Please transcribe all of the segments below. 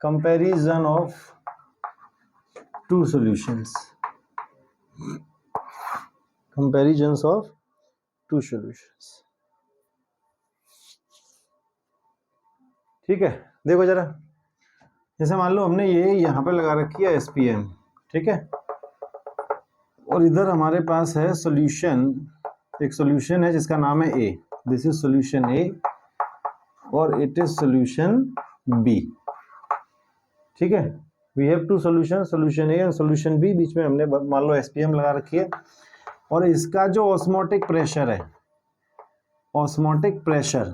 Comparison of two solutions, comparisons of two solutions. ठीक है, देखो जरा, जैसे मान लो हमने ये यहाँ पे लगा रखी है SPM, ठीक है, और इधर हमारे पास है सॉल्यूशन, एक सॉल्यूशन है जिसका नाम है A, this is solution A और इट इज सॉल्यूशन B। ठीक है, we have two solution, solution A और सॉल्यूशन B, बीच में हमने मान लो SPM लगा रखी है, और इसका जो ऑस्मोटिक प्रेशर है, ऑस्मोटिक प्रेशर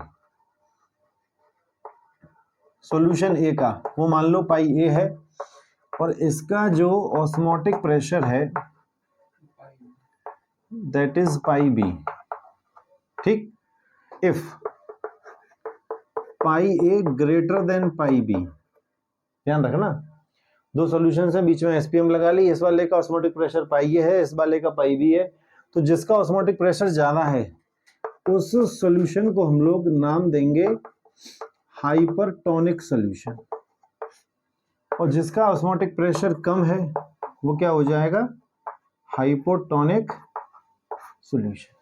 सॉल्यूशन A का वो मान लो पाई A है, और इसका जो ऑस्मोटिक प्रेशर है दैट इज पाई B। ठीक, if pi A greater than pi B, ध्यान रखना, दो सॉल्यूशन है, बीच में SPM लगा ली, इस वाले का ऑस्मोटिक प्रेशर पाई A है, इस वाले का पाई B है, तो जिसका ऑस्मोटिक प्रेशर ज्यादा है उस सॉल्यूशन को हम लोग नाम देंगे हाइपरटोनिक सॉल्यूशन, और जिसका ऑस्मोटिक प्रेशर कम है वो क्या हो जाएगा, हाइपोटोनिक सॉल्यूशन।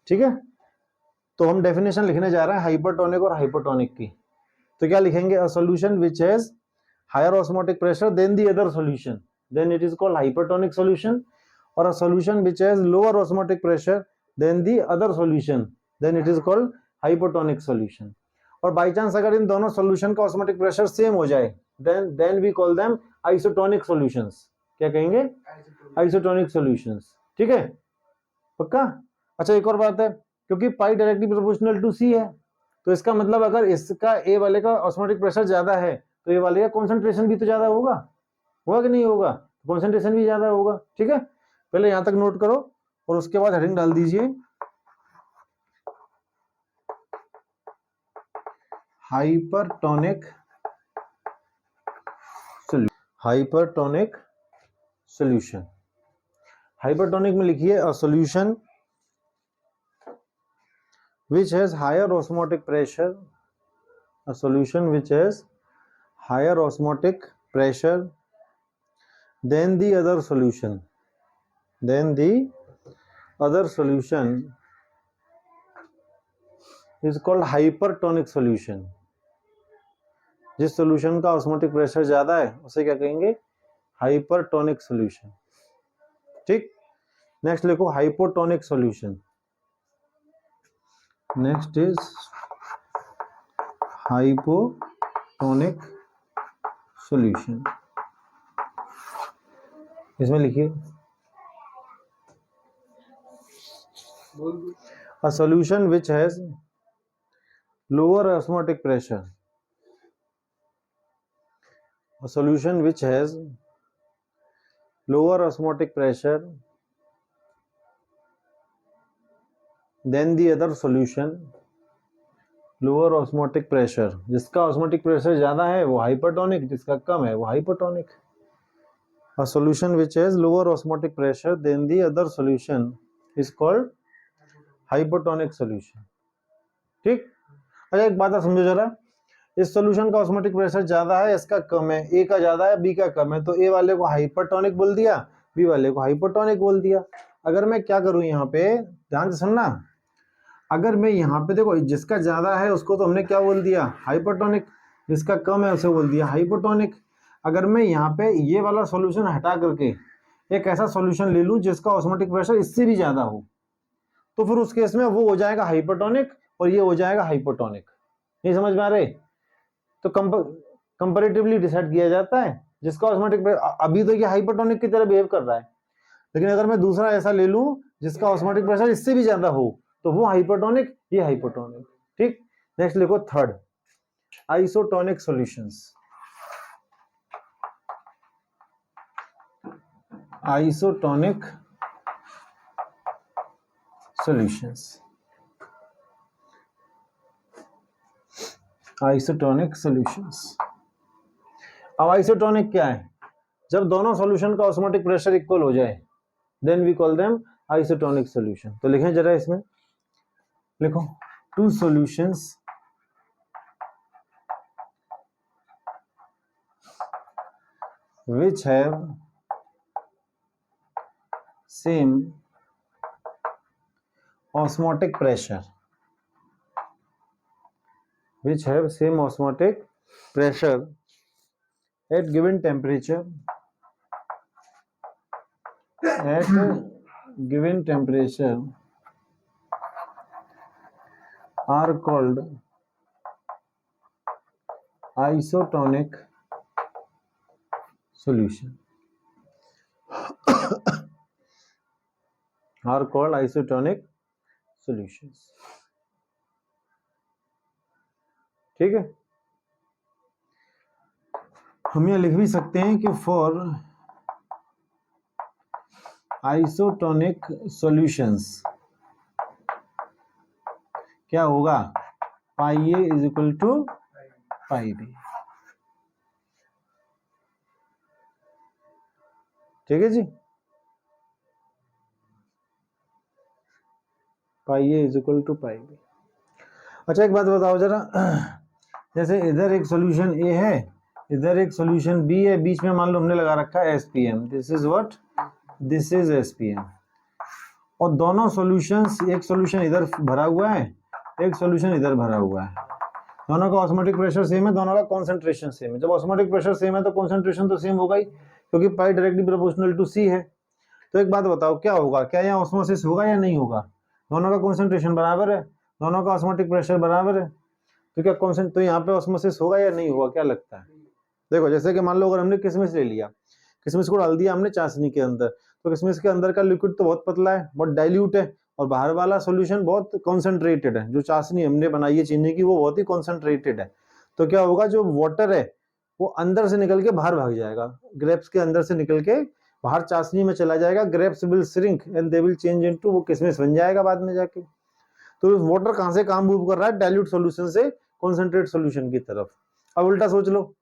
ठीक है, तो हम डेफिनेशन लिखने जा रहे हैं हाइपरटोनिक और हाइपोटोनिक की, तो क्या लिखेंगे, a solution which has higher osmotic pressure than the other solution then it is called hypertonic solution, और a solution which has lower osmotic pressure than the other solution then it is called hypotonic solution. और by chance अगर इन दोनों solution का osmotic pressure same हो जाए then we call them isotonic solutions. क्या कहेंगे, आइसोटोनिक सॉल्यूशंस। ठीक है, पक्का। अच्छा, एक और बात है, क्योंकि पाई डायरेक्टली प्रोपोर्शनल टू सी है, तो इसका मतलब अगर इसका ए वाले का ऑस्मोटिक प्रेशर ज्यादा है तो ए वाले का कॉन्सेंट्रेशन भी तो ज्यादा होगा, होगा कि नहीं होगा, कॉन्सेंट्रेशन भी ज्यादा होगा। ठीक है, पहले यहां तक नोट करो और उसके बाद हेडिंग डाल दीजिए hypertonic solution. Hypertonic solution, hypertonic में लिखिए a solution which has higher osmotic pressure, a solution which has higher osmotic pressure than the other solution is called hypertonic solution। जिस सॉल्यूशन का ऑस्मोटिक प्रेशर ज्यादा है उसे क्या कहेंगे, हाइपरटोनिक सॉल्यूशन। ठीक, नेक्स्ट लिखो hypotonic solution, next is hypotonic solution. इसमें लिखिए a solution which has lower osmotic pressure, a solution which has lower osmotic pressure than the other solution, lower osmotic pressure, जिसका ऑस्मोटिक प्रेशर ज्यादा है वो hypertonic, जिसका कम है वो hypotonic. A solution which has lower osmotic pressure than the other solution is called hypotonic solution। ठीक, अच्छा एक बात समझो जरा, इस सॉल्यूशन का ऑस्मोटिक प्रेशर ज्यादा है, इसका कम है, ए का ज्यादा है बी का कम है, तो ए वाले को हाइपरटोनिक बोल दिया, बी वाले को हाइपोटोनिक बोल दिया। अगर मैं क्या करूं यहाँ पे, ध्यान से सुनना, अगर मैं यहाँ पे देखो जिसका ज्यादा है उसको तो हमने क्या बोल दिया, हाइपरटोनिक, जिसका कम है उसे बोल दिया हाइपोटोनिक। अगर मैं यहाँ पे ये वाला सॉल्यूशन हटा करके एक ऐसा सॉल्यूशन ले लूं जिसका ऑस्मोटिक प्रेशर इससे भी ज्यादा हो, तो फिर उस केस में वो हो जाएगा हाइपरटोनिक और ये हो जाएगा हाइपोटोनिक। नहीं समझ में आ रहे, तो कंपैरेटिवली डिसाइड किया जाता है जिसका ऑस्मोटिक, अभी तो ये हाइपरटोनिक की तरह बिहेव कर रहा है, लेकिन अगर मैं दूसरा ऐसा ले लूं जिसका ऑस्मोटिक प्रेशर इससे भी ज्यादा हो तो वो हाइपरटोनिक, ये हाइपोटोनिक। ठीक, नेक्स्ट लिखो third, isotonic solutions. Isotonic solutions, isotonic solutions. अब आइसोटोनिक क्या है, जब दोनों सॉल्यूशन का ऑस्मोटिक प्रेशर इक्वल हो जाए then we call them isotonic solution. तो लिखें जरा, इसमें लिखो two solutions which have same osmotic pressure, which have same osmotic pressure at given temperature, at given temperature are called isotonic solution, are called isotonic solutions. ठीक है, हम यह लिख भी सकते हैं कि फॉर आइसोटोनिक सॉल्यूशंस क्या होगा, pi A is equal to pi B. ठीक है जी, pi A is equal to pi B. अच्छा एक बात बताओ जरा, जैसे इधर एक सॉल्यूशन ए है, इधर एक सॉल्यूशन बी है, बीच में मान लो हमने लगा रखा है SPM, this is what, this is SPM, और दोनों सॉल्यूशंस, एक सॉल्यूशन इधर भरा हुआ है, एक सॉल्यूशन इधर भरा हुआ है, दोनों का ऑस्मोटिक प्रेशर सेम है, दोनों का कॉन्सेंट्रेशन सेम है। जब ऑस्मोटिक प्रेशर सेम है तो कॉन्सेंट्रेशन तो सेम होगा ही, क्योंकि पाई डायरेक्टली प्रोपोर्शनल टू सी है। तो एक बात बताओ क्या होगा, क्या यहाँ ऑस्मोसिस होगा या नहीं होगा? दोनों का कॉन्सेंट्रेशन बराबर है, दोनों का ऑस्मोटिक प्रेशर बराबर है, तो क्या तो यहाँ पे ऑस्मोसिस होगा या नहीं होगा, क्या लगता है? देखो जैसे कि मान लो अगर हमने किशमिश ले लिया, किशमिश को डाल दिया हमने चाशनी के अंदर, तो किशमिश के अंदर का लिक्विड तो बहुत पतला है, बहुत डाइल्यूट है, और बाहर वाला सॉल्यूशन बहुत कॉन्सेंट्रेटेड है। जो चाशनी हमने बनाई है चीनी की वो बहुत ही कॉन्सेंट्रेटेड है। तो क्या होगा, जो वाटर है वो अंदर से निकल के बाहर भाग जाएगा, ग्रेप्स के अंदर से निकल के बाहर चाशनी में चला जाएगा, grapes will shrink and they will change into, वो किशमिश बन जाएगा बाद में जाके। तो वाटर कहाँ से काम मूव कर रहा है, डाइल्यूट सॉल्यूशन से कॉन्सेंट्रेट सॉल्यूशन की तरफ। अब उल्टा सोच लो,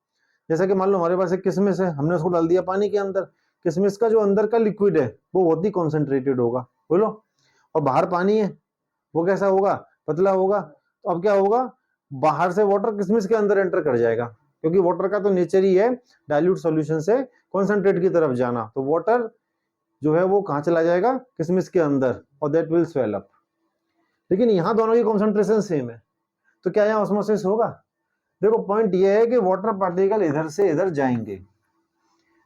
जैसा कि मान लो हमारे पास एक किशमिश है, हमने उसको डाल दिया पानी के अंदर, किशमिश का जो अंदर का लिक्विड है वो बहुत ही कॉन्सेंट्रेटेड होगा, बोलो, और बाहर पानी है, वो कैसा होगा, पतला होगा। तो अब क्या होगा, बाहर से वाटर किशमिश के अंदर एंटर कर जाएगा, क्योंकि वाटर का तो नेचर ही है डाइल्यूट सॉल्यूशन से कॉन्सेंट्रेट की तरफ जाना। तो वाटर जो है वो कहाँ चला जाएगा, किशमिश के अंदर, और दैट विल स्वेल अप। लेकिन यहाँ दोनों की कॉन्सेंट्रेशन सेम है, तो क्या यहाँ ऑस्मोसिस होगा? देखो पॉइंट ये है कि वाटर पार्टिकल इधर से इधर जाएंगे,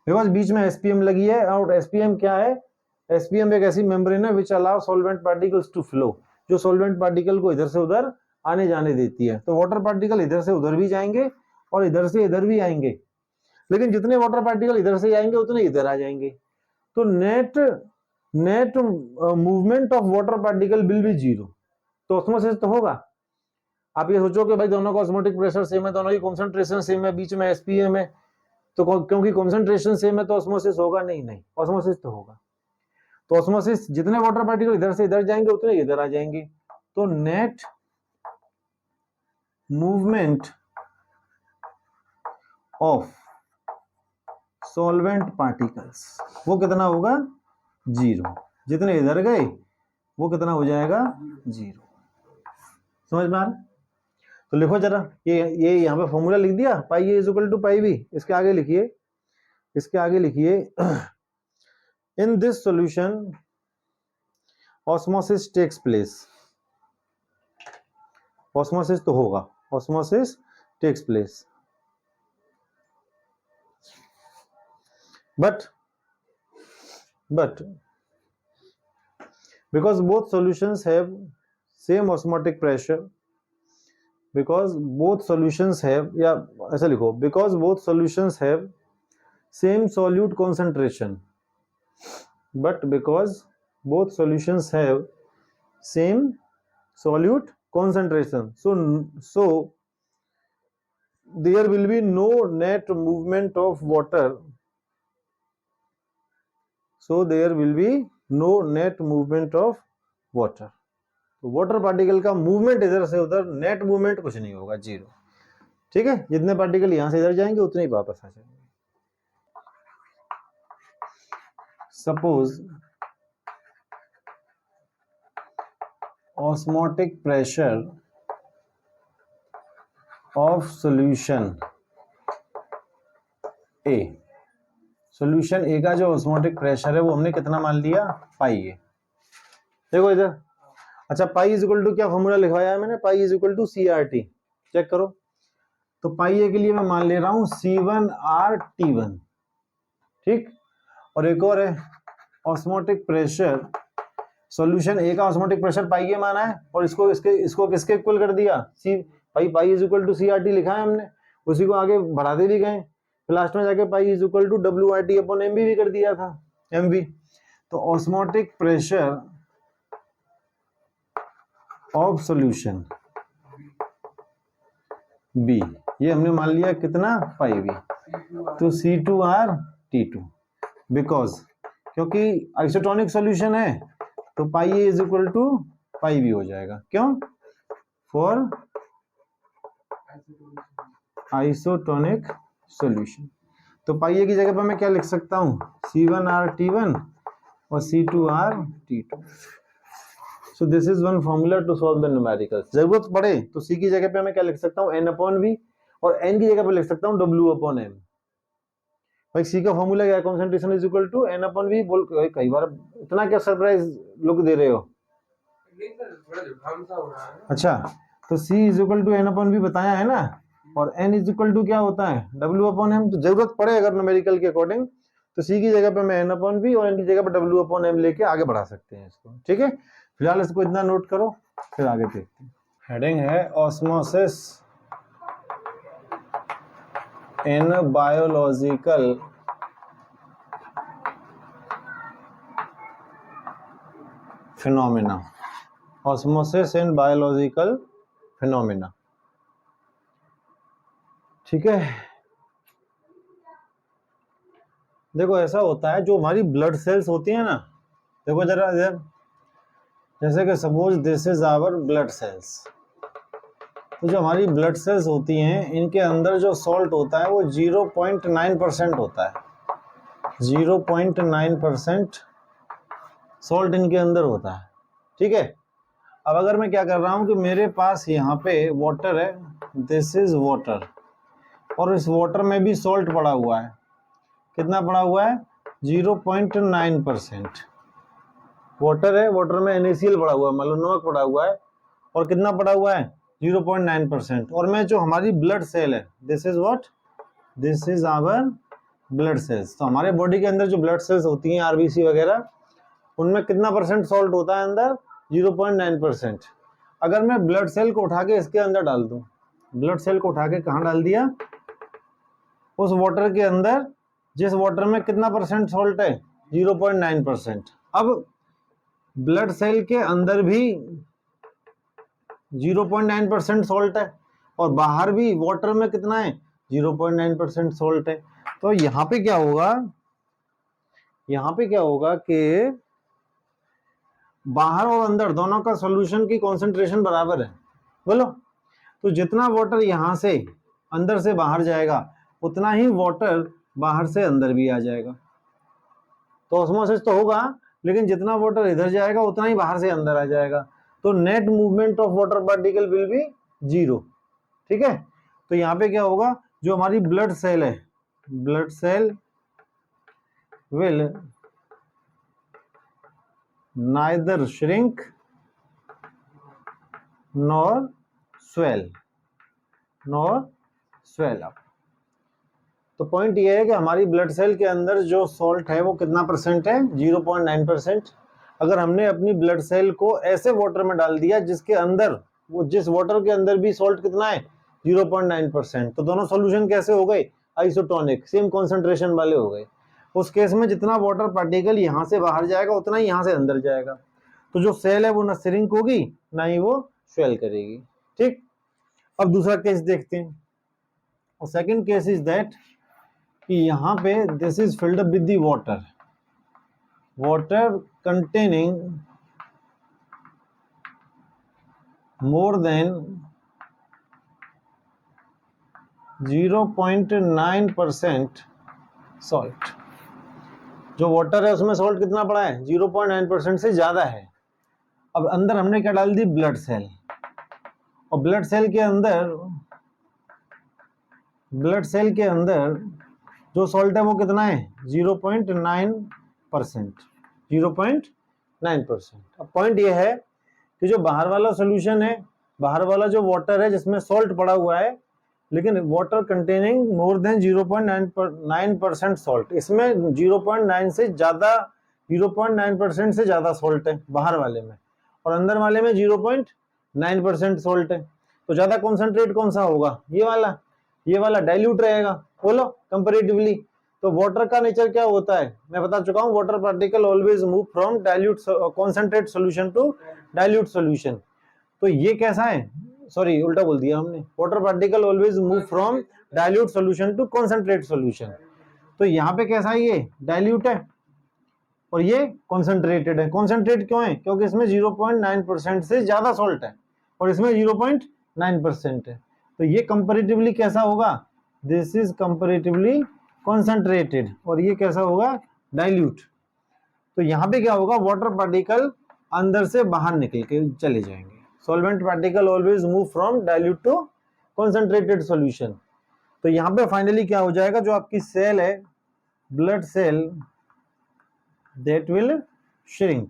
बिकॉज बीच में एसपीएम लगी है, और एसपीएम क्या है, एसपीएम एक ऐसी मेम्ब्रेन है which allow solvent particles to flow, जो सॉल्वेंट पार्टिकल को इधर से उधर आने जाने देती है। तो वाटर पार्टिकल इधर से उधर भी जाएंगे और इधर से इधर भी आएंगे, लेकिन जितने वाटर पार्टिकल इधर से आएंगे उतने इधर आ जाएंगे। तो net movement of water particle will be zero. तो ऑस्मोसिस तो होगा। आप ये सोचो कि भाई दोनों का ऑस्मोटिक प्रेशर सेम है, दोनों की कॉन्सेंट्रेशन सेम है, बीच में एसपीएम है, तो क्योंकि कॉन्सेंट्रेशन सेम है तो ऑस्मोसिस होगा? नहीं, नहीं, ऑस्मोसिस तो होगा। तो ऑस्मोसिस, जितने वाटर पार्टिकल इधर से इधर जाएंगे उतने इधर आ जाएंगे। तो net movement of solvent particles वो कितना होगा, जीरो। जितने इधर गए वो कितना हो जाएगा, जीरो। समझ में आ रहा? तो लिखो जरा, ये यहाँ पे फॉर्मूला लिख दिया, pi A is equal to pi B. इसके आगे लिखिए, इसके आगे लिखिए, in this solution osmosis takes place. Osmosis तो होगा, osmosis takes place, but because both solutions have same osmotic pressure, because both solutions have, या ऐसा लिखो, because both solutions have same solute concentration, but because both solutions have same solute concentration, so there will be no net movement of water, so there will be no net movement of water। तो water particle का movement इधर से उधर, net movement कुछ नहीं होगा, zero. ठीक है, जितने पार्टिकल यहां से इधर जाएंगे उतने ही वापस आ जाएंगे। Suppose osmotic pressure of solution A solution A का जो ऑस्मोटिक प्रेशर है वो हमने कितना मान लिया, पाई है। देखो इधर, अच्छा पाई इज इक्वल टू क्या फॉर्मूला लिखवाया है मैंने, pi is equal to CRT। Check करो, तो पाई ए के लिए मैं मान ले रहा हूं C1R/T1, ठीक। और एक और है ऑस्मोटिक प्रेशर, सॉल्यूशन ए का ऑस्मोटिक प्रेशर पाई ए माना है और इसको किसके इक्वल कर दिया, C pi is equal to CRT लिखा है हमने, उसी को आगे बढ़ाते भी गए, लास्ट में जाके पाई इज इक्वल टू WRT/MV भी कर दिया था, MV। तो osmotic pressure of solution B, ये हमने मान लिया कितना, पाई बी, तो C2R/T2, बिकॉज क्योंकि आइसोटोनिक सॉल्यूशन है तो pi A is equal to pi B हो जाएगा, क्यों, फॉर आइसोटोनिक सॉल्यूशन। तो पाई ए की जगह पर मैं क्या लिख सकता हूं, C1R/T1 और C2R/T2। So this is one formula to solve the numericals. जरूरत पड़े तो C की जगह पे मैं क्या लिख सकता हूँ, N/V, और N की जगह पे लिख सकता हूँ W/M। भाई C का फॉर्मूला क्या है, concentration is equal to N/V। बोल कई बार इतना क्या सरप्राइज लुक दे रहे हो, अच्छा तो C is equal to N/V बताया है ना, और N इज इक्वल टू क्या होता है, W/M। तो जरूरत पड़े अगर न्यूमेरिकल के अकॉर्डिंग तो C की जगह पे मैं N/V और N की जगह पे W/M लेके आगे बढ़ा सकते हैं इसको, ठीक है। फिलहाल इसको इतना नोट करो, फिर आगे देखते हैं। हेडिंग है osmosis in biological phenomena, osmosis in biological phenomena, ठीक है। देखो ऐसा होता है, जो हमारी ब्लड सेल्स होती है ना, देखो जरा इधर, जैसे कि suppose this is our blood cells, तो जो हमारी ब्लड सेल्स होती हैं इनके अंदर जो सॉल्ट होता है वो 0.9% होता है, 0.9% सॉल्ट इनके अंदर होता है, ठीक है। अब अगर मैं क्या कर रहा हूं कि मेरे पास यहाँ पे वाटर है, दिस इज वाटर, और इस वाटर में भी सॉल्ट पड़ा हुआ है, कितना पड़ा हुआ है, 0.9%। वाटर है, वाटर में NaCl पड़ा हुआ है, मान लो नमक पड़ा हुआ है, और कितना पड़ा हुआ है, 0.9%। और मैं जो हमारी ब्लड सेल है, this is what, this is our blood cells. तो हमारे बॉडी के अंदर जो ब्लड सेल्स होती हैं RBC वगैरह, उनमें कितना परसेंट सॉल्ट होता है अंदर, 0.9%। अगर मैं ब्लड सेल को उठा के इसके अंदर डाल दूं, ब्लड सेल को उठा के कहाँ डाल दिया, उस वाटर के अंदर, जिस वाटर में कितना परसेंट सॉल्ट है, 0.9%। अब ब्लड सेल के अंदर भी 0.9% सॉल्ट है, और बाहर भी वाटर में कितना है, 0.9% सॉल्ट है। तो यहाँ पे क्या होगा, यहाँ पे क्या होगा कि बाहर और अंदर दोनों का सॉल्यूशन की कॉन्सेंट्रेशन बराबर है, बोलो। तो जितना वाटर यहाँ से अंदर से बाहर जाएगा उतना ही वाटर बाहर से अंदर भी आ जाएगा। तो ऑस्मोसिस तो होगा, लेकिन जितना वाटर इधर जाएगा उतना ही बाहर से अंदर आ जाएगा। तो net movement of water particle will be 0, ठीक है। तो यहाँ पे क्या होगा, जो हमारी ब्लड सेल है, blood cell will neither shrink nor swell up. तो पॉइंट ये है कि हमारी ब्लड सेल के अंदर जो सॉल्ट है वो कितना परसेंट है, 0.9%। अगर हमने अपनी ब्लड सेल को ऐसे वाटर में डाल दिया जिसके अंदर, वो जिस वाटर के अंदर भी सॉल्ट कितना है, 0.9%, तो दोनों सॉल्यूशन कैसे हो गए, आइसोटोनिक, सेम कॉन्सेंट्रेशन वाले हो गए। उस केस में जितना वाटर पार्टिकल यहाँ से बाहर जाएगा उतना ही यहाँ से अंदर जाएगा। तो जो सेल है वो ना श्रिंक होगी ना ही वो स्वेल करेगी, ठीक। अब दूसरा केस देखते हैं। और सेकंड केस इज दैट कि यहाँ पे this is filled up with the water containing more than 0.9% salt. जो वाटर है उसमें सॉल्ट कितना पड़ा है, 0.9% से ज्यादा है। अब अंदर हमने क्या डाल दी, ब्लड सेल, और ब्लड सेल के अंदर जो सॉल्ट है वो कितना है 0.9%, 0.9%। अब पॉइंट ये है कि जो बाहर वाला सोल्यूशन है, बाहर वाला जो वाटर है जिसमें सॉल्ट पड़ा हुआ है, लेकिन water containing more than 0.9% salt, इसमें 0.9 से ज्यादा 0.9% से ज्यादा सॉल्ट है बाहर वाले में, और अंदर वाले में 0.9% सॉल्ट है। तो ज्यादा कॉन्सेंट्रेट कौन सा होगा, ये वाला डाइल्यूट रहेगा। बोलो कंपैरेटिवली। तो वाटर का नेचर क्या होता है, मैं बता चुका हूं, water particle always move from dilute concentrate solution to dilute solution. तो ये कैसा है, सॉरी उल्टा बोल दिया हमने, water particle always move from dilute solution to concentrate solution. तो यहाँ पे कैसा है, ये डाइल्यूट है और ये कॉन्सेंट्रेटेड है। कॉन्सेंट्रेट क्यों है, क्योंकि इसमें 0.9% से ज्यादा सॉल्ट है और इसमें 0.9% है। तो ये कंपैरेटिवली कैसा होगा, दिस इज कंपैरेटिवली कॉन्सेंट्रेटेड, और ये कैसा होगा, डाइल्यूट। तो यहाँ पे क्या होगा, वाटर पार्टिकल अंदर से बाहर निकल के चले जाएंगे। Solvent particle always move from dilute to concentrated solution. तो यहाँ पे फाइनली क्या हो जाएगा, जो आपकी सेल है, blood cell, that will shrink.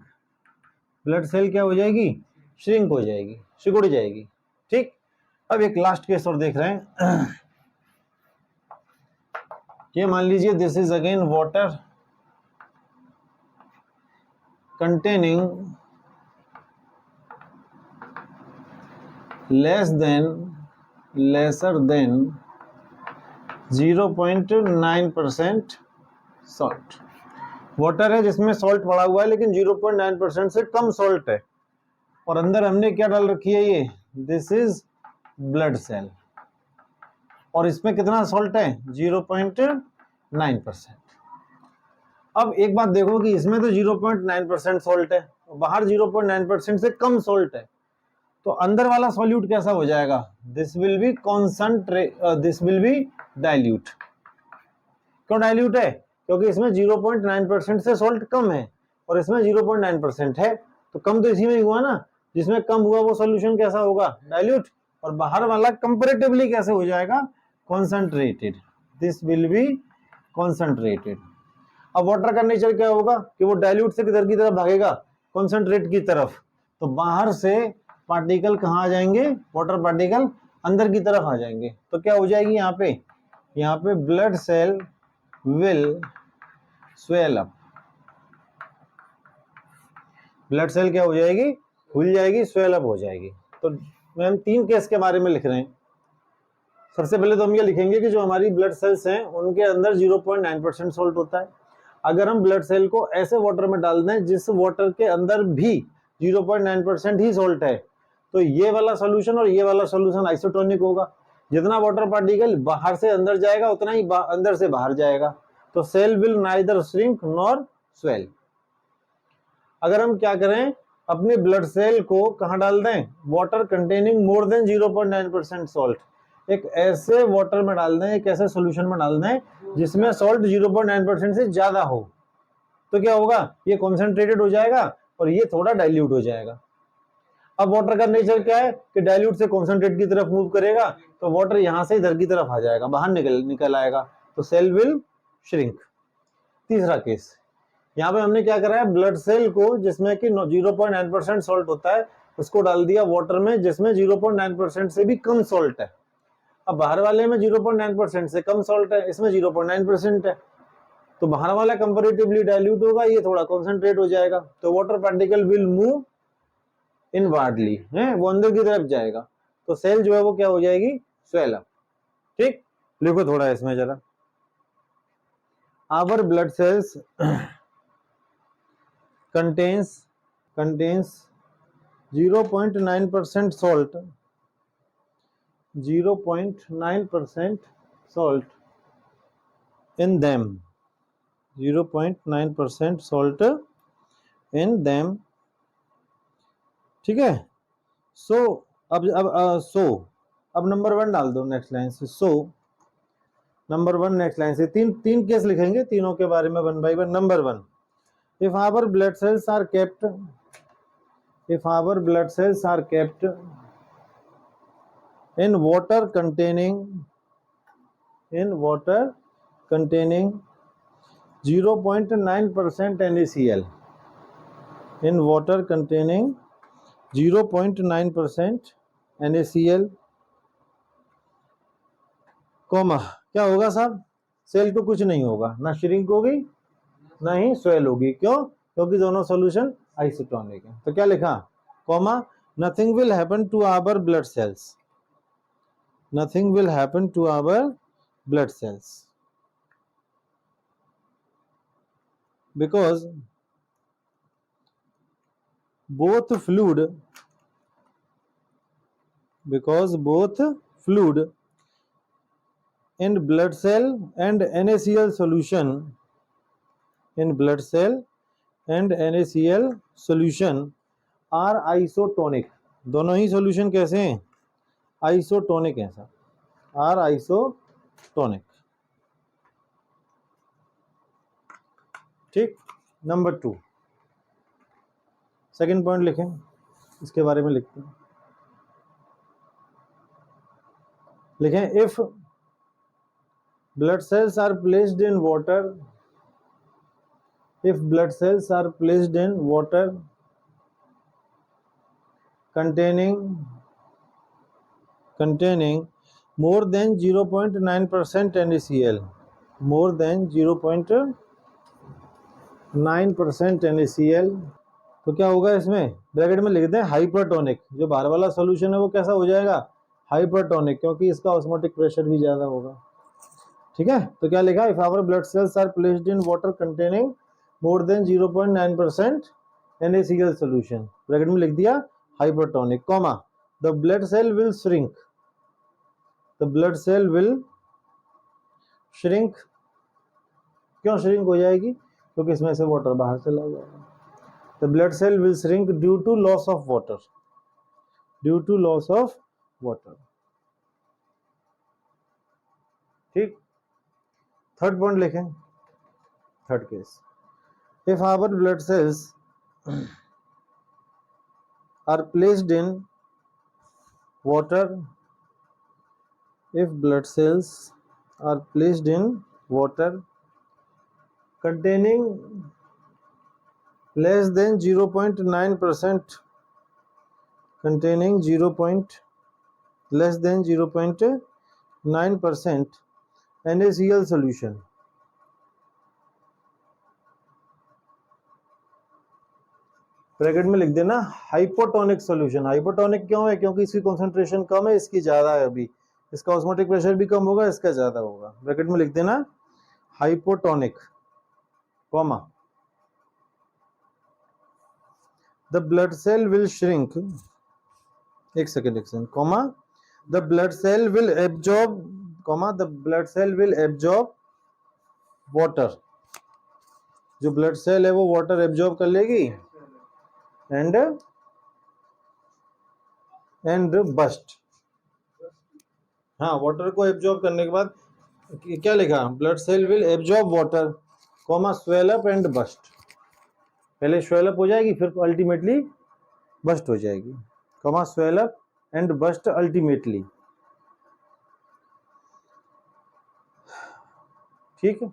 Blood cell क्या हो जाएगी, श्रिंक हो जाएगी, सिकुड़ जाएगी। ठीक, अब एक लास्ट केस और देख रहे हैं। ये मान लीजिए this is again water containing lesser than 0.9% salt. Water है जिसमें सॉल्ट पड़ा हुआ है लेकिन 0.9% से कम सॉल्ट है, और अंदर हमने क्या डाल रखी है, ये दिस इज ब्लड सेल, और इसमें कितना सॉल्ट है 0.9%। अब एक बात देखो कि इसमें तो 0.9% सॉल्ट है, बाहर 0.9% से कम सॉल्ट है, तो अंदर वाला सॉल्यूट कैसा हो जाएगा, this will be this will be dilute. क्यों डाइल्यूट है, क्योंकि इसमें 0.9% से सॉल्ट कम है और इसमें 0.9% है, तो कम तो इसी में ही हुआ ना, जिसमें कम हुआ वो सॉल्यूशन कैसा होगा, डाइल्यूट, और बाहर वाला कंपैरेटिवली कैसे हो जाएगा, concentrated, this will be concentrated. अब वाटर का नेचर क्या होगा कि वो डाइल्यूट से किधर की तरफ भागेगा, कॉन्सेंट्रेट की तरफ। तो बाहर से पार्टिकल कहाँ आ जाएंगे, वाटर पार्टिकल अंदर की तरफ आ जाएंगे। तो क्या हो जाएगी यहाँ पे blood cell will swell up. Blood cell क्या हो जाएगी, खुल जाएगी, स्वेल अप हो जाएगी। तो हम 3 केस के बारे में लिख रहे हैं। सबसे पहले तो हम ये लिखेंगे कि जो हमारी ब्लड सेल्स हैं उनके अंदर 0.9% सॉल्ट होता है। अगर हम ब्लड सेल को ऐसे वाटर में डाल दें जिस वाटर के अंदर भी 0.9% ही सॉल्ट है, तो ये वाला सॉल्यूशन और ये वाला सॉल्यूशन आइसोटोनिक होगा। जितना वाटर पार्टिकल बाहर से अंदर जाएगा उतना ही अंदर से बाहर जाएगा। तो cell will neither shrink nor swell. अगर हम क्या करें, अपने ब्लड सेल को कहाँ डाल दें, water containing more than 0.9% salt, एक ऐसे वाटर में डाल दें, एक ऐसे सॉल्यूशन में डाल दें जिसमें सॉल्ट 0.9% से ज्यादा हो। तो क्या होगा, ये कॉन्सेंट्रेटेड हो जाएगा और ये थोड़ा डाइल्यूट हो जाएगा। अब वाटर का नेचर क्या है कि डाइल्यूट से कॉन्सेंट्रेट की तरफ मूव करेगा, तो वाटर यहां से इधर की तरफ आ जाएगा, बाहर निकल आएगा, तो सेल विल श्रिंक। तीसरा केस, यहाँ पे हमने क्या करा है, ब्लड सेल को जिसमें कि 0.9% सॉल्ट होता है उसको डाल दिया वाटर में जिसमें 0.9% से भी कम सॉल्ट है। अब बाहर वाले में 0.9% से कम सॉल्ट है, इसमें 0.9% है, तो बाहर वाला कंपैरेटिवली डाइल्यूट होगा, ये थोड़ा कॉन्सेंट्रेट हो जाएगा। तो water particle will move inwardly, है वो अंदर की तरफ जाएगा, तो सेल जो है वो क्या हो जाएगी, स्वेल अप। ठीक, लिखो थोड़ा इसमें जरा, our blood cells contains 0.9% salt, 0.9% salt in them, 0.9% salt in them। ठीक है, सो अब नंबर 1 डाल दो नेक्स्ट लाइन से। सो नंबर 1 नेक्स्ट लाइन से तीन केस लिखेंगे, तीनों के बारे में 1 by 1। Number 1, if our blood cells are kept in water containing 0.9% NaCl, in water containing 0.9% NaCl, comma क्या होगा साहब, सेल को कुछ नहीं होगा, ना श्रिंक होगी ना ही स्वेल होगी। क्यों? क्योंकि दोनों सॉल्यूशन आइसोटोनिक है। तो क्या लिखा, comma nothing will happen to our blood cells, nothing will happen to our blood cells because both fluid in blood cell and NaCl solution, in blood cell and NaCl solution are isotonic, दोनों ही solution कैसे हैं, isotonic है sir, are isotonic. ठीक, number 2 second point लिखें, इसके बारे में लिखते हैं, लिखें if blood cells are placed in water, if blood cells are placed in water containing more than 0.9% NaCl, more than 0.9% NaCl, तो क्या होगा, इसमें ब्रैकेट में लिखते हैं हाइपरटोनिक। जो बाहर वाला सॉल्यूशन है वो कैसा हो जाएगा, हाइपरटोनिक, क्योंकि इसका ऑस्मोटिक प्रेशर भी ज्यादा होगा। ठीक है, तो क्या लिखा, if our blood cells are placed in water containing more than 0.9% NaCl solution, bracket में लिख दिया hypertonic, comma the blood cell will shrink, the blood cell will shrink, क्यों श्रिंक हो जाएगी, क्योंकि इसमें से वाटर बाहर चला जाएगा। The blood cell will shrink due to loss of water, due to loss of water. ठीक, थर्ड पॉइंट लिखें, third case, if our blood cells are placed in water, if blood cells are placed in water containing less than 0.9%, containing less than 0.9% NaCl solution, bracket में लिख देना hypotonic solution. Hypotonic क्यों है, क्योंकि इसकी concentration कम है, इसकी ज्यादा है, अभी इसका ऑस्मोटिक प्रेशर भी कम होगा, इसका ज्यादा होगा। ब्रैकेट में लिख देना hypotonic, comma the blood cell will shrink, एक second, comma the blood cell will absorb, comma the blood cell will absorb water, जो ब्लड सेल है वो वाटर एब्जॉर्ब कर लेगी एंड बस्ट, हाँ वाटर को एब्जॉर्ब करने के बाद क्या लिखा, blood cell will absorb water, comma swell up and burst, पहले स्वेल अप हो जाएगी फिर अल्टीमेटली बस्ट हो जाएगी, comma swell up and bast ultimately. ठीक है,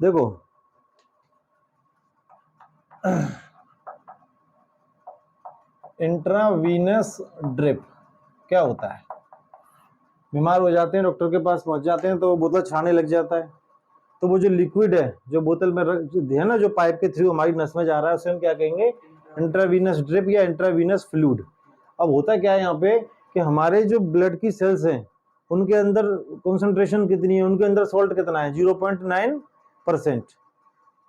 देखो इंट्रावीनस ड्रिप क्या होता है, बीमार हो जाते हैं, डॉक्टर के पास पहुंच जाते हैं तो वो बोतल छाने लग जाता है, तो वो जो लिक्विड है जो बोतल में है ना, जो पाइप के थ्रू हमारी नस में जा रहा है, उसे हम क्या कहेंगे, इंट्रावीनस ड्रिप या इंट्रावीनस फ्लूइड। अब होता क्या है यहाँ पे कि हमारे जो ब्लड की सेल्स हैं उनके अंदर कंसंट्रेशन कितनी है, उनके अंदर सॉल्ट कितना है, 0.9%,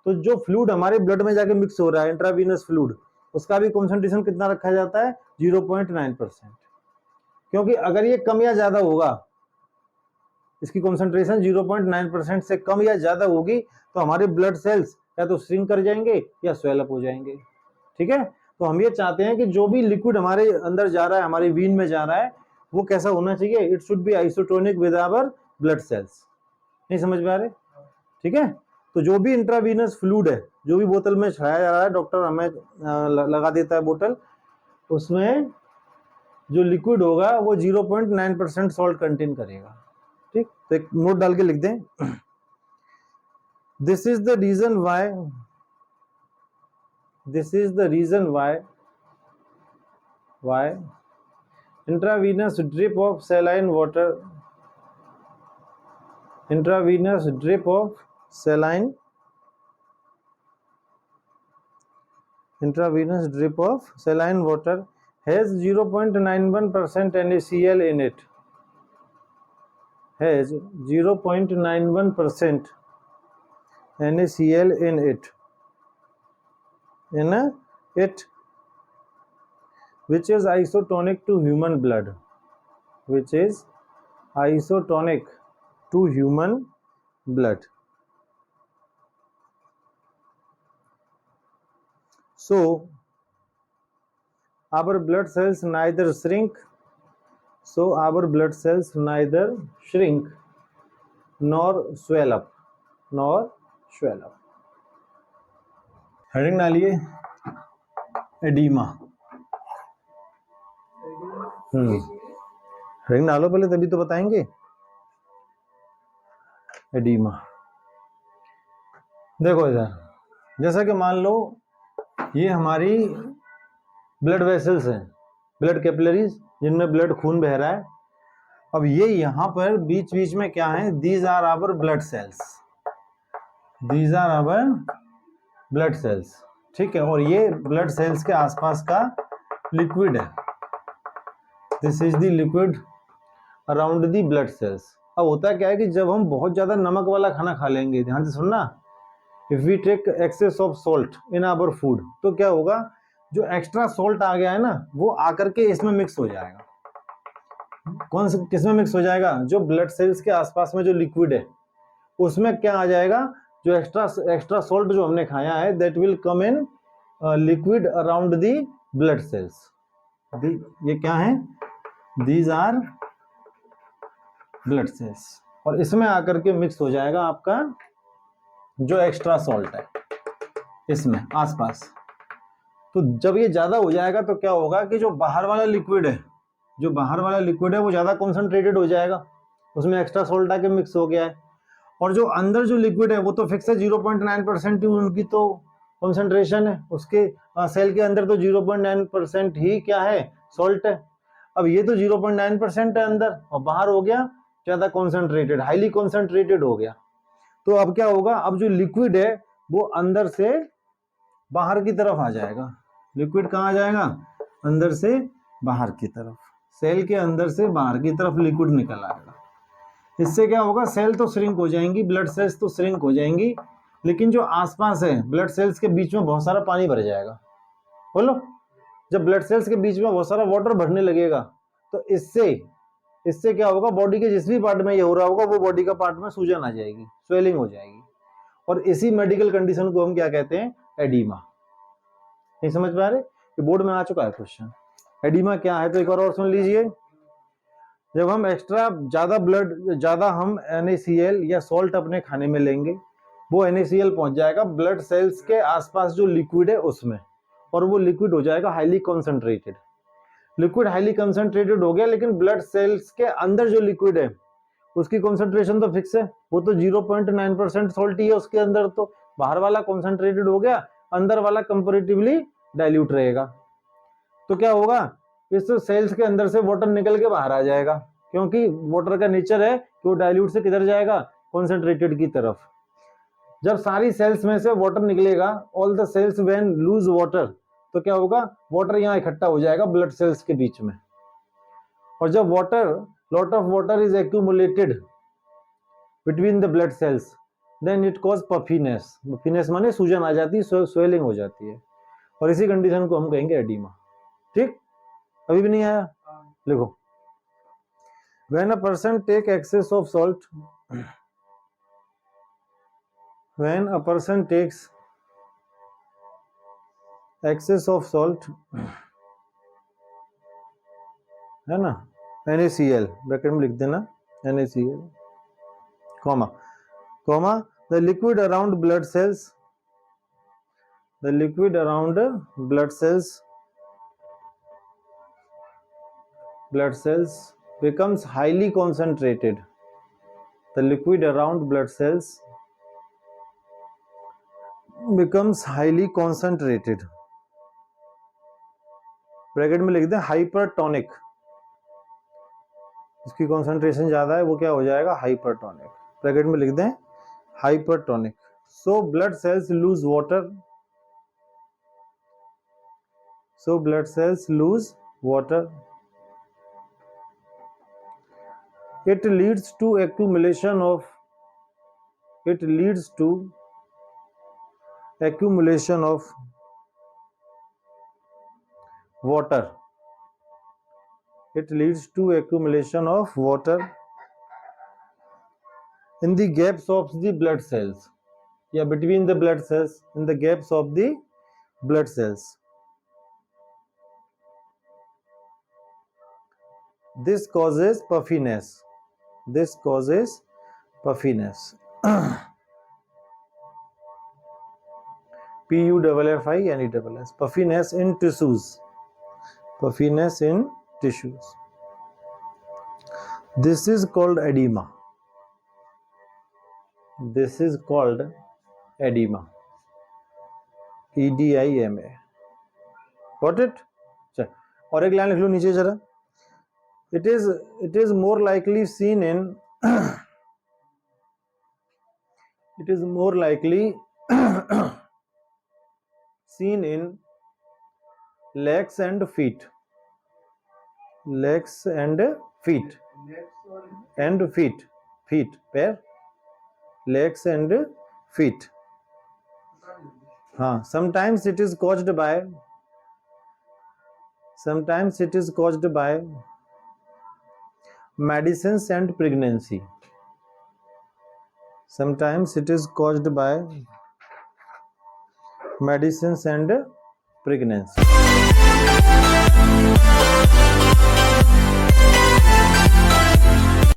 तो जो फ्लूइड हमारे ब्लड में जाके मिक्स हो रहा है इंट्रावीनस फ्लूइड, उसका भी कंसंट्रेशन कितना रखा जाता है, 0.9%, क्योंकि अगर ये कम या ज्यादा होगा, इसकी कंसंट्रेशन 0.9% से कम या ज्यादा होगी तो हमारे ब्लड सेल्स या तो श्रिंक कर जाएंगे या स्वेल अप हो जाएंगे। ठीक है, तो हम ये चाहते हैं कि जो भी लिक्विड हमारे अंदर जा रहा है, हमारे वीन में जा रहा है, वो कैसा होना चाहिए, it should be isotonic with our blood cells. नहीं समझ में आ रहे? ठीक है, तो जो भी इंट्रावीनस फ्लूइड है, जो भी बोतल में छाया जा रहा है, डॉक्टर हमें लगा देता है बोतल, उसमें जो लिक्विड होगा वो 0.9% सॉल्ट कंटेन करेगा। ठीक। तो एक नोट डाल के लिख दें, this is the reason why intravenous drip of saline water has 0.91% NaCl in it. Has 0.91% NaCl in it. Which is isotonic to human blood. So our blood cells neither shrink nor swell up. Heading डालिए, edema. Heading डालो पहले, तभी तो बताएंगे। Edema, देखो इधर, जैसा कि मान लो ये हमारी ब्लड वेसल्स हैं, ब्लड कैपिलरीज, जिनमें ब्लड खून बह रहा है। अब ये यहाँ पर बीच बीच में क्या है, these are our blood cells, ठीक है। और ये ब्लड सेल्स के आसपास का लिक्विड है, this is the liquid around the blood sales. अब होता क्या है कि जब हम बहुत ज्यादा नमक वाला खाना खा लेंगे, ध्यान से सुनना, if we take excess of salt in our food, तो क्या होगा, जो एक्स्ट्रा सॉल्ट आ गया है ना, वो आकर के इसमें मिक्स हो जाएगा। किसमें मिक्स हो जाएगा, जो ब्लड सेल्स के आसपास में जो लिक्विड है उसमें क्या आ जाएगा, जो एक्स्ट्रा सॉल्ट जो हमने खाया है, that will come in liquid around the blood cells. ये क्या है, दीज आर ब्लड सेल्स, और इसमें आकर के मिक्स हो जाएगा आपका जो एक्स्ट्रा सॉल्ट है इसमें आसपास। तो जब ये ज्यादा हो जाएगा तो क्या होगा कि जो बाहर वाला लिक्विड है वो ज्यादा कॉन्सेंट्रेटेड हो जाएगा, उसमें एक्स्ट्रा सॉल्ट आके मिक्स हो गया है। और जो अंदर जो लिक्विड है वो तो फिक्स है, 0.9% ही उनकी तो कॉन्सेंट्रेशन है, उसके सेल के अंदर तो 0.9% ही क्या है, सॉल्ट है। अब ये तो 0.9% है अंदर, और बाहर हो गया ज्यादा कॉन्सेंट्रेटेड, हाईली कॉन्सेंट्रेटेड हो गया। तो अब क्या होगा, अब जो लिक्विड है वो अंदर से बाहर की तरफ आ जाएगा। लिक्विड कहाँ आ जाएगा, अंदर से बाहर की तरफ, सेल के अंदर से बाहर की तरफ लिक्विड निकल आएगा। इससे क्या होगा, सेल तो श्रिंक हो जाएंगी, ब्लड सेल्स तो श्रिंक हो जाएंगी, लेकिन जो आसपास है ब्लड सेल्स के बीच में बहुत सारा पानी भर जाएगा। बोलो, जब ब्लड सेल्स के बीच में बहुत सारा वाटर भरने लगेगा तो इससे क्या होगा, बॉडी के जिस भी पार्ट में ये हो रहा होगा वो बॉडी का पार्ट में सूजन आ जाएगी, स्वेलिंग हो जाएगी, और इसी मेडिकल कंडीशन को हम क्या कहते हैं, एडीमा। नहीं समझ पा रहे, ये बोर्ड में आ चुका है क्वेश्चन। एडीमा क्या है, तो एक बार और सुन लीजिए। जब हम एक्स्ट्रा ज्यादा हम NaCl या सॉल्ट अपने खाने में लेंगे, वो NaCl पहुंच जाएगा ब्लड सेल्स के आसपास जो लिक्विड है उसमें, और वो लिक्विड हो जाएगा highly concentrated. Liquid highly concentrated हो गया, लेकिन ब्लड सेल्स के अंदर जो लिक्विड है उसकी कॉन्सेंट्रेशन तो फिक्स है, वो तो 0.9% सॉल्ट ही है उसके अंदर। तो बाहर वाला कॉन्सेंट्रेटेड हो गया, अंदर वाला कंपैरेटिवली डाइल्यूट रहेगा। तो क्या होगा, इस सेल्स के अंदर से वाटर निकल के बाहर आ जाएगा, क्योंकि वाटर का नेचर है कि वो डाइल्यूट से किधर जाएगा, कॉन्सेंट्रेटेड की तरफ। जब सारी सेल्स में से वाटर निकलेगा, all the cells when lose water, तो क्या होगा, वाटर यहाँ इकट्ठा हो जाएगा ब्लड सेल्स के बीच में। और जब lot of water is accumulated between the blood cells, then it cause puffiness. Puffiness माने सूजन आ जाती है, स्वेलिंग हो जाती है, और इसी कंडीशन को हम कहेंगे एडीमा। ठीक, अभी भी नहीं आया, लिखो। When a person take excess of salt, when a person takes excess of salt, है ना, NaCl, ब्रैकेट में लिख देना NaCl, comma, the liquid around blood cells becomes highly concentrated the liquid around blood cells becomes highly concentrated. Bracket में लिख दें hypertonic, इसकी concentration ज्यादा है वो क्या हो जाएगा, हाइपरटोनिक. ब्रैकेट में लिख दें hypertonic. So blood cells loose water, so blood cells lose water. It leads to accumulation of water. It leads to accumulation of water in the gaps of the blood cells, yeah, between the blood cells, in the gaps of the blood cells. This causes puffiness. P-U-F-F-I-N-E-S-S. Puffiness in tissues. This is called edema. E-D-I-M-A. Got it? चल, और एक line लिख लो नीचे जरा. It is more likely seen in legs and feet. पैर, legs and feet. हाँ, sometimes it is caused by medicines and pregnancy. Sometimes it is caused by medicines and pregnancy.